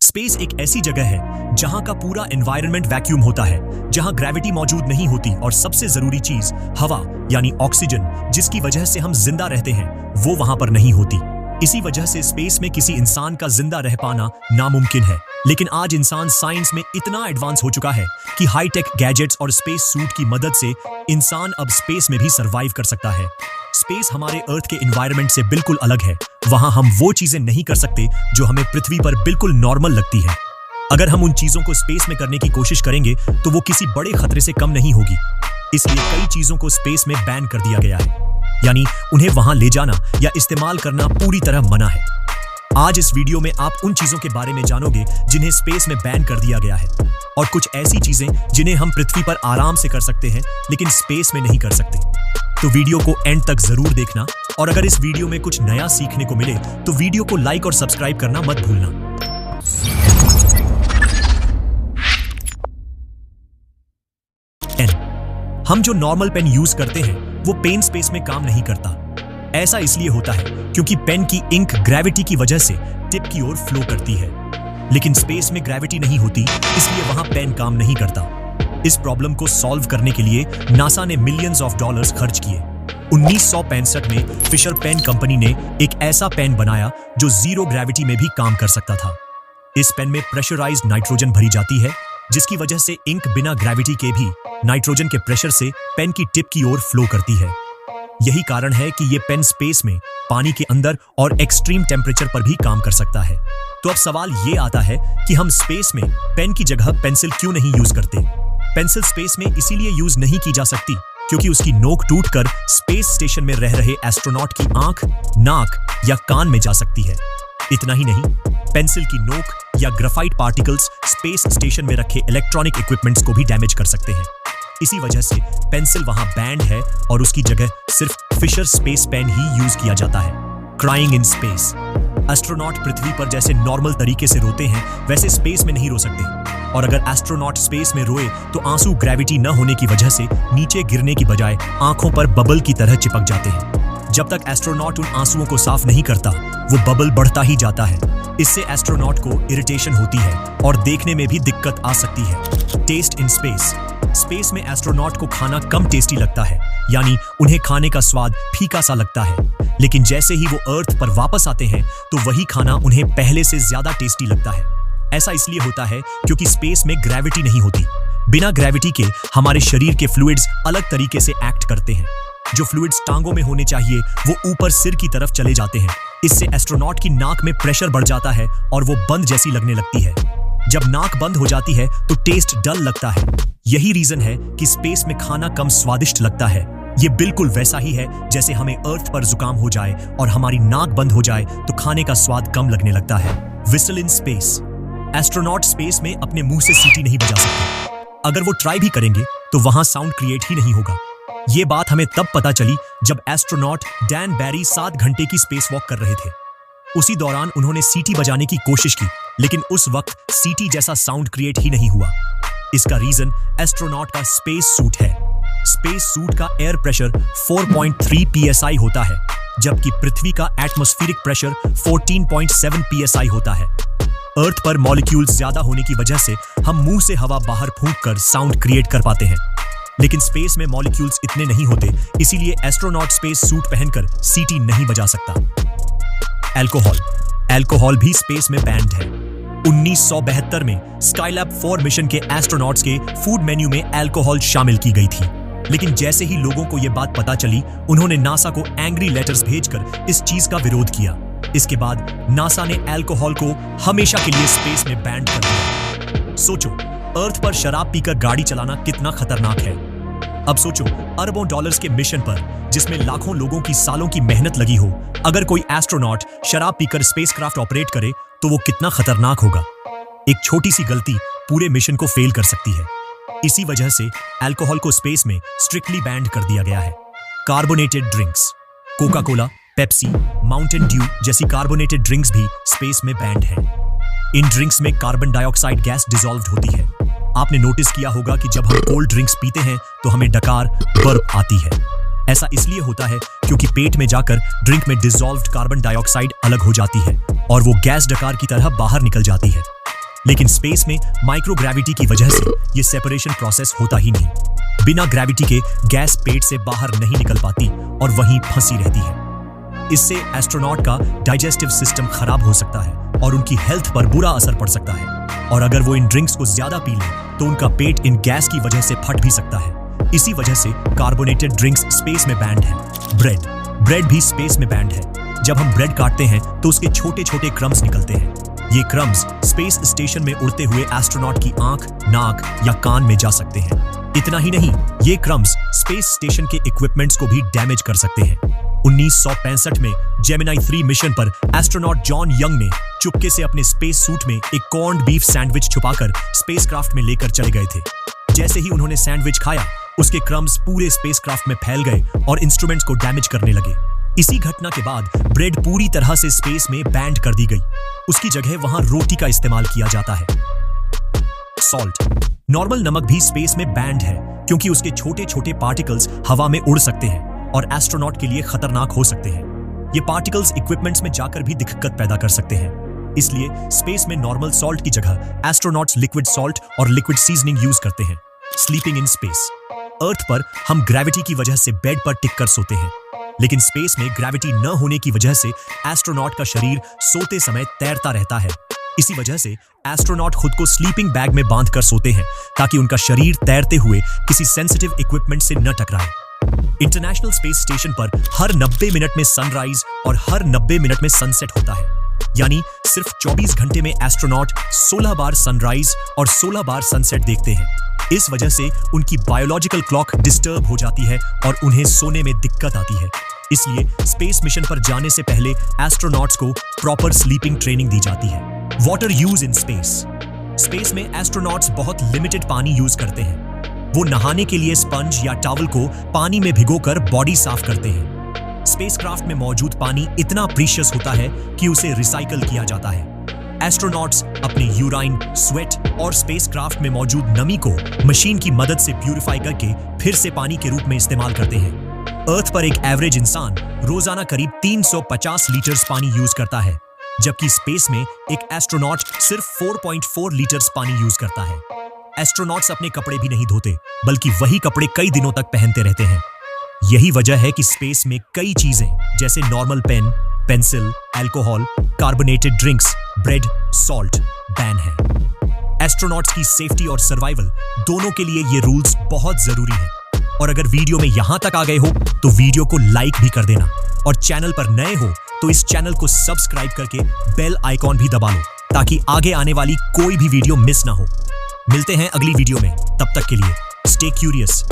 Space एक ऐसी जगह है जहां का पूरा एनवायरनमेंट वैक्यूम होता है, जहां ग्रेविटी मौजूद नहीं होती और सबसे जरूरी चीज हवा यानी ऑक्सीजन, जिसकी वजह से हम जिंदा रहते हैं, वो वहां पर नहीं होती। इसी वजह से स्पेस में किसी इंसान का जिंदा रह पाना नामुमकिन है। लेकिन आज इंसान साइंस में इतना एडवांस हो चुका है कि हाईटेक गैजेट्स और स्पेस सूट की मदद से इंसान अब स्पेस में भी सरवाइव कर सकता है। स्पेस हमारे अर्थ के एनवायरनमेंट से बिल्कुल अलग है। वहां हम वो चीजें नहीं कर सकते जो हमें पृथ्वी पर बिल्कुल नॉर्मल लगती है। अगर हम उन चीजों को स्पेस में करने की कोशिश करेंगे तो वो किसी बड़े खतरे से कम नहीं होगी। इसलिए कई चीजों को स्पेस में बैन कर दिया गया है, यानी उन्हें वहां ले जाना या इस्तेमाल करना पूरी तरह मना है। आज इस वीडियो में आप उन चीजों के बारे में जानोगे जिन्हें स्पेस में बैन कर दिया गया है, और कुछ ऐसी चीजें जिन्हें हम पृथ्वी पर आराम से कर सकते हैं लेकिन स्पेस में नहीं कर सकते। तो वीडियो को एंड तक जरूर देखना, और अगर इस वीडियो में कुछ नया सीखने को मिले तो वीडियो को लाइक और सब्सक्राइब करना मत भूलना। हम जो नॉर्मल पेन यूज करते हैं वो पेन स्पेस में काम नहीं करता। ऐसा इसलिए होता है क्योंकि पेन की इंक ग्रेविटी की वजह से टिप की ओर फ्लो करती है, लेकिन स्पेस में ग्रेविटी नहीं होती, इसलिए वहां पेन काम नहीं करता। इस प्रॉब्लम को सॉल्व करने के लिए नासा ने मिलियंस ऑफ डॉलर्स खर्च किए। 1965 में फिशर पेन कंपनी ने एक ऐसा पेन बनाया जो जीरो ग्रेविटी में भी काम कर सकता था। इस पेन में प्रेशराइज्ड नाइट्रोजन भरी जाती है, जिसकी वजह से इंक बिना ग्रेविटी के भी नाइट्रोजन के प्रेशर से पेन की टिप की ओर फ्लो करती है। यही कारण है कि ये पेन स्पेस में, पानी के अंदर और एक्सट्रीम टेम्परेचर पर भी काम कर सकता है। तो अब सवाल ये आता है कि हम स्पेस में पेन की जगह पेंसिल क्यों नहीं यूज करते? पेंसिल स्पेस में इसीलिए यूज नहीं की जा सकती क्योंकि उसकी नोक टूटकर स्पेस स्टेशन में रह रहे एस्ट्रोनॉट की आंख, नाक या कान में जा सकती है। इतना ही नहीं, पेंसिल की नोक या ग्राफाइट पार्टिकल्स स्पेस स्टेशन में रखे इलेक्ट्रॉनिक इक्विपमेंट्स को भी डैमेज कर सकते हैं। इसी वजह से पेंसिल वहां बैंड है और उसकी जगह सिर्फ फिशर स्पेस पेन ही यूज किया जाता है। Crying in space. एस्ट्रोनॉट पृथ्वी पर जैसे नॉर्मल तरीके से रोते हैं वैसे स्पेस में नहीं रो सकते, और अगर एस्ट्रोनॉट स्पेस में रोए तो आंसू ग्रेविटी न होने की वजह से नीचे गिरने की बजाय आंखों पर बबल की तरह चिपक जाते हैं। जब तक एस्ट्रोनॉट उन आंसुओं को साफ नहीं करता, वो बबल बढ़ता ही जाता है। इससे एस्ट्रोनॉट को इरिटेशन होती है और देखने में भी दिक्कत आ सकती है। Taste in space. स्पेस में एस्ट्रोनॉट को खाना कम टेस्टी लगता है, यानी उन्हें खाने का स्वाद फीका सा लगता है। लेकिन जैसे ही वो अर्थ पर वापस आते हैं तो वही खाना उन्हें पहले से ज्यादा टेस्टी लगता है। ऐसा इसलिए होता है क्योंकि स्पेस में ग्रेविटी नहीं होती। बिना ग्रेविटी के हमारे शरीर के फ्लूइड्स अलग तरीके से एक्ट करते हैं। जो फ्लूइड्स टांगों में होने चाहिए वो ऊपर सिर की तरफ चले जाते हैं। इससे एस्ट्रोनॉट की नाक में प्रेशर बढ़ जाता है और वो बंद जैसी लगने लगती है। जब नाक बंद हो जाती है तो टेस्ट डल लगता है। यही रीजन है कि स्पेस में खाना कम स्वादिष्ट लगता है। ये बिल्कुल वैसा ही है जैसे हमें अर्थ पर जुकाम हो जाए और हमारी नाक बंद हो जाए तो खाने का स्वाद कम लगने लगता है। Whistle in space. Astronaut space में अपने मुंह से सीटी नहीं बजा सकते। अगर वो ट्राई भी करेंगे तो वहां साउंड क्रिएट ही नहीं होगा। ये बात हमें तब पता चली जब एस्ट्रोनॉट डैन बैरी 7 घंटे की स्पेस वॉक कर रहे थे। उसी दौरान उन्होंने सीटी बजाने की कोशिश की, लेकिन उस वक्त सीटी जैसा साउंड क्रिएट ही नहीं हुआ। इसका रीजन एस्ट्रोनॉट का स्पेस सूट है। स्पेस सूट का एयर प्रेशर 4.3 psi होता है, जबकि पृथ्वी का एटमॉस्फेरिक प्रेशर 14.7 psi होता है। अर्थ पर मॉलिक्यूल्स ज्यादा होने की वजह से हम मुंह से हवा बाहर फूंककर साउंड क्रिएट कर पाते हैं, लेकिन स्पेस में मॉलिक्यूल्स इतने नहीं होते, इसीलिए एस्ट्रोनॉट स्पेस सूट पहनकर सीटी नहीं बजा सकता। अल्कोहल। अल्कोहल भी स्पेस में बैंड है। 1972 में स्काईलैब 4 मिशन के एस्ट्रोनॉट्स के फूड मेन्यू में अल्कोहल शामिल की गई थी, लेकिन जैसे ही लोगों को यह बात पता चली, उन्होंने नासा को एंग्री लेटर्स भेजकर इस चीज का विरोध किया। इसके बाद नासा ने अल्कोहल को हमेशा के लिए स्पेस में बैन कर दिया। सोचो, अर्थ पर शराब पीकर गाड़ी चलाना कितना खतरनाक है। अब सोचो, अरबों डॉलर्स के मिशन पर, जिसमें लाखों लोगों की सालों की मेहनत लगी हो, अगर कोई एस्ट्रोनॉट शराब पीकर स्पेसक्राफ्ट ऑपरेट करे तो वो कितना खतरनाक होगा। एक छोटी सी गलती पूरे मिशन को फेल कर सकती है। इसी वजह से अल्कोहल को स्पेस में स्ट्रिक्टली बैन कर दिया गया है। Carbonated drinks. Coca Cola, Pepsi, Mountain Dew जैसी कार्बोनेटेड ड्रिंक्स भी स्पेस में बैंड है। इन ड्रिंक्स में कार्बन डाइऑक्साइड गैस डिसॉल्व्ड होती है। आपने नोटिस किया होगा कि जब हम कोल्ड ड्रिंक्स पीते हैं तो हमें डकार, बर्फ आती है। ऐसा इसलिए होता है क्योंकि पेट में जाकर ड्रिंक में डिसॉल्व्ड कार्बन डाइऑक्साइड अलग हो जाती है और वो गैस डकार की तरह बाहर निकल जाती है। लेकिन स्पेस में माइक्रोग्रेविटी की वजह से ये सेपरेशन प्रोसेस होता ही नहीं। बिना ग्रेविटी के गैस पेट से बाहर नहीं निकल पाती और वहीं फंसी रहती है। इससे एस्ट्रोनॉट का डाइजेस्टिव सिस्टम खराब हो सकता है और उनकी हेल्थ पर बुरा असर पड़ सकता है। और अगर वो इन ड्रिंक्स को ज्यादा पी लें तो उनका पेट इन गैस की वजह से फट भी सकता है। इसी वजह से कार्बोनेटेड ड्रिंक्स स्पेस में बैंड है। ब्रेड भी स्पेस में बैंड है। जब हम ब्रेड काटते हैं तो उसके छोटे छोटे क्रम्स निकलते हैं। ये क्रम्स स्पेस स्टेशन में उड़ते हुए एस्ट्रोनॉट की आंख, नाक या कान में जा सकते हैं। इतना ही नहीं, ये क्रम्स स्पेस स्टेशन के इक्विपमेंट्स को भी डैमेज कर सकते हैं। 1965 में जेमिनी 3 मिशन पर एस्ट्रोनॉट जॉन यंग ने चुपके से अपने स्पेस सूट में एक कॉर्न्ड बीफ सैंडविच छुपाकर स्पेसक्राफ्ट में लेकर चले गए थे। जैसे ही उन्होंने सैंडविच खाया, उसके क्रम्स पूरे स्पेसक्राफ्ट में फैल गए और इंस्ट्रूमेंट्स को डैमेज करने लगे। इसी घटना के बाद ब्रेड पूरी तरह से स्पेस में बैंड कर दी गई। उसकी जगह वहां रोटी का इस्तेमाल किया जाता है। सॉल्ट, नॉर्मल नमक भी स्पेस में बैंड है क्योंकि उसके छोटे छोटे पार्टिकल्स हवा में उड़ सकते हैं और एस्ट्रोनॉट के लिए खतरनाक हो सकते हैं। ये पार्टिकल्स इक्विपमेंट्स में जाकर भी दिक्कत पैदा कर सकते हैं। इसलिए स्पेस में नॉर्मल सॉल्ट की जगह एस्ट्रोनॉट्स लिक्विड सॉल्ट और लिक्विड सीजनिंग यूज करते हैं। स्लीपिंग इन स्पेस, अर्थ पर हम ग्रेविटी की वजह से बेड पर टिक कर सोते हैं, लेकिन स्पेस में ग्रेविटी न होने की वजह से एस्ट्रोनॉट का शरीर सोते समय तैरता रहता है। इसी वजह से एस्ट्रोनॉट खुद को स्लीपिंग बैग में बांध कर सोते हैं ताकि उनका शरीर तैरते हुए किसी सेंसिटिव इक्विपमेंट से न टकराए। इंटरनेशनल स्पेस स्टेशन पर हर 90 मिनट में सनराइज और हर 90 मिनट में सनसेट होता है। यानी सिर्फ 24 घंटे में एस्ट्रोनॉट 16 बार सनराइज और 16 बार सनसेट देखते हैं। इस वजह से उनकी बायोलॉजिकल क्लॉक डिस्टर्ब हो जाती है और उन्हें सोने में दिक्कत आती है। इसलिए स्पेस मिशन पर जाने से पहले एस्ट्रोनॉट्स को प्रॉपर स्लीपिंग ट्रेनिंग दी जाती है। वाटर यूज इन स्पेस में एस्ट्रोनॉट्स बहुत लिमिटेड पानी यूज करते हैं। वो नहाने के लिए स्पंज या टॉवल को पानी में भिगोकर बॉडी साफ करते हैं। स्पेसक्राफ्ट में मौजूद पानी इतना प्रीशियस होता है कि उसे रिसाइकल किया जाता है। एस्ट्रोनॉट्स अपने यूराइन, स्वेट और स्पेसक्राफ्ट में मौजूद नमी को मशीन की मदद से प्यूरिफाई करके फिर से पानी के रूप में इस्तेमाल करते हैं। अर्थ पर एक एवरेज इंसान रोजाना करीब 350 लीटर्स पानी यूज करता है, जबकि स्पेस में एक एस्ट्रोनॉट सिर्फ 4.4 लीटर्स पानी यूज करता है। एस्ट्रोनॉट्स अपने कपड़े भी नहीं धोते, बल्कि वही कपड़े कई दिनों तक पहनते रहते हैं। यही वजह है कि स्पेस में कई चीजें जैसे normal pen, pencil, alcohol, carbonated drinks, bread, salt ban है। एस्ट्रोनॉट्स की सेफ्टी और सर्वाइवल दोनों के लिए ये रूल्स बहुत जरूरी हैं। और अगर वीडियो में यहां तक आ गए हो तो वीडियो को लाइक भी कर देना और चैनल पर नए हो तो इस चैनल को सब्सक्राइब करके बेल आइकॉन भी दबा लो ताकि आगे आने वाली कोई भी वीडियो मिस ना हो। मिलते हैं अगली वीडियो में, तब तक के लिए स्टे क्यूरियस।